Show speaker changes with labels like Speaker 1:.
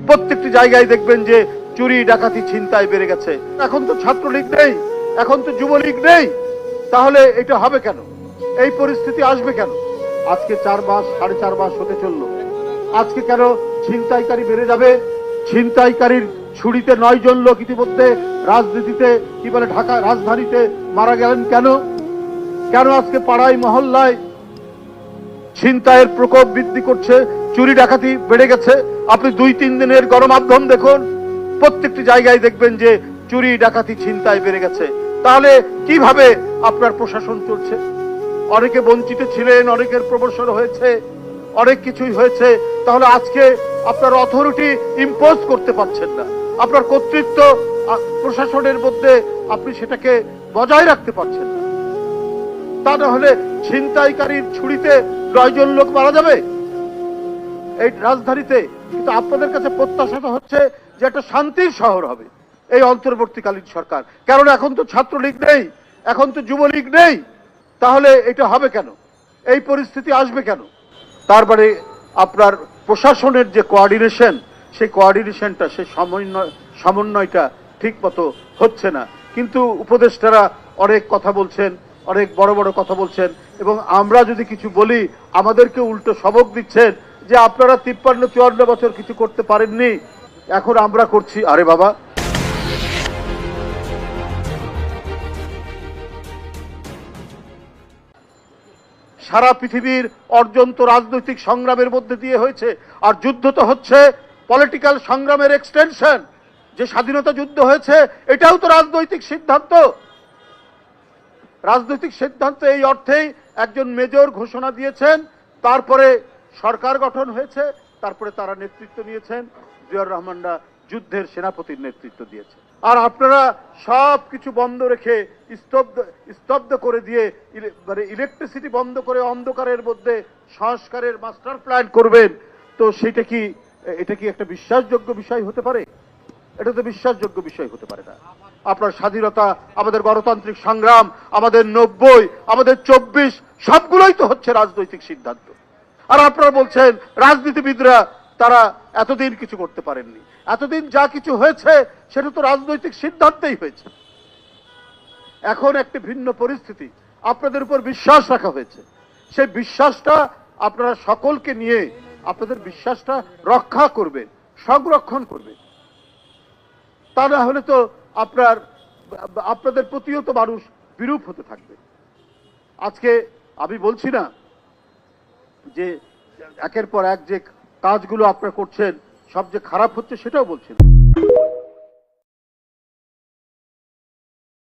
Speaker 1: প্রত্যেকটি জায়গায় দেখবেন যে চুরি ডাকাতি ছিনতাই বেড়ে গেছে। এখন তো ছাত্রলীগ নেই, এখন তো যুবলীগ নেই, তাহলে এটা হবে কেন? এই পরিস্থিতি আসবে কেন? আজকে 4 মাস 4.5 মাস হতে চললো, আজকে কেন ছিনতাইকারী বেড়ে যাবে? ছিনতাইকারীর ছুরিতে 9 জন লোক ইতিমধ্যে রাজনীতিতে কি বলে ঢাকা রাজধানীতে মারা গেলেন কেন? কেন আজকে পাড়ায় মহল্লায় ছিনতাইয়ের প্রকোপ বৃদ্ধি করছে, চুরি ডাকাতি বেড়ে গেছে? আপনি 2-3 দিনের গণমাধ্যম দেখুন, প্রত্যেকটি জায়গায় দেখবেন যে চুরি ডাকাতি ছিনতাই বেড়ে গেছে। তাহলে কিভাবে আপনার প্রশাসন চলছে? অনেকে বঞ্চিত ছিলেন, অনেকের প্রমোশন হয়েছে, অনেক কিছুই হয়েছে, তাহলে আজকে আপনার অথরিটি ইম্পোজ করতে পারছেন না, আপনার কর্তৃত্ব প্রশাসনের মধ্যে আপনি সেটাকে বজায় রাখতে পারছেন না। তা না হলে ছিনতাইকারীর ছুরিতে 9 জন লোক মারা যাবে এই রাজধানীতে। কিন্তু আপনাদের কাছে প্রত্যাশা হচ্ছে যে একটা শান্তির শহর হবে এই অন্তর্বর্তীকালীন সরকার। কারণ এখন তো ছাত্রলীগ নেই, এখন তো যুবলীগ নেই, তাহলে এটা হবে কেন? এই পরিস্থিতি আসবে কেন? তারপরে আপনার প্রশাসনের যে কোঅর্ডিনেশন, সেই কোঅর্ডিনেশনটা, সেই সমন্বয়টা ঠিক মতো হচ্ছে না। কিন্তু উপদেষ্টারা অনেক কথা বলছেন, অনেক বড় বড় কথা বলছেন, এবং আমরা যদি কিছু বলি আমাদেরকে উল্টো সবক দিচ্ছেন যে আপনারা 53-54 বছর কিছু করতে পারেননি, এখন আমরা করছি। আরে বাবা, সারা পৃথিবীর অর্জন তো রাজনৈতিক সংগ্রামের মধ্যে দিয়ে হয়েছে, আর যুদ্ধ তো হচ্ছে পলিটিক্যাল সংগ্রামের এক্সটেনশন। যে স্বাধীনতা যুদ্ধ হয়েছে এটাও তো রাজনৈতিক সিদ্ধান্ত। রাজনৈতিক সিদ্ধান্ত এই অর্থেই একজন মেজর ঘোষণা দিয়েছেন, তারপরে সরকার গঠন হয়েছে, তারপরে তারা নেতৃত্ব নিয়েছেন, জিয়াউর রহমানরা যুদ্ধের সেনাপতির নেতৃত্ব দিয়েছে। আর আপনারা সব কিছু বন্ধ রেখে স্তব্ধ করে দিয়ে মানে ইলেকট্রিসিটি বন্ধ করে অন্ধকারের মধ্যে সংস্কারের মাস্টার প্ল্যান করবেন, তো সেটা কি, এটা কি একটা বিশ্বাসযোগ্য বিষয় হতে পারে? এটা তো বিশ্বাসযোগ্য বিষয় হতে পারে না। আপনার স্বাধীনতা, আমাদের গণতান্ত্রিক সংগ্রাম, আমাদের 90, আমাদের 24, সবগুলোই তো হচ্ছে রাজনৈতিক সিদ্ধান্ত। আর আপনারা বলছেন রাজনীতিবিদরা তারা এতদিন কিছু করতে পারেননি। এতদিন যা কিছু হয়েছে সেটা তো রাজনৈতিক সিদ্ধান্তেই হয়েছে। এখন একটা ভিন্ন পরিস্থিতি, আপনাদের উপর বিশ্বাস রাখা হয়েছে, সেই বিশ্বাসটা আপনারা সকলকে নিয়ে আপনাদের বিশ্বাসটা রক্ষা করবেন, সংরক্ষণ করবেন। তা না হলে তো আপনাদের প্রতিও তো মানুষ বিরূপ হতে থাকবে। আজকে আমি বলছি না যে একের পর এক যে কাজগুলো আপনারা করছেন সব যে খারাপ হচ্ছে, সেটাও বলছি না।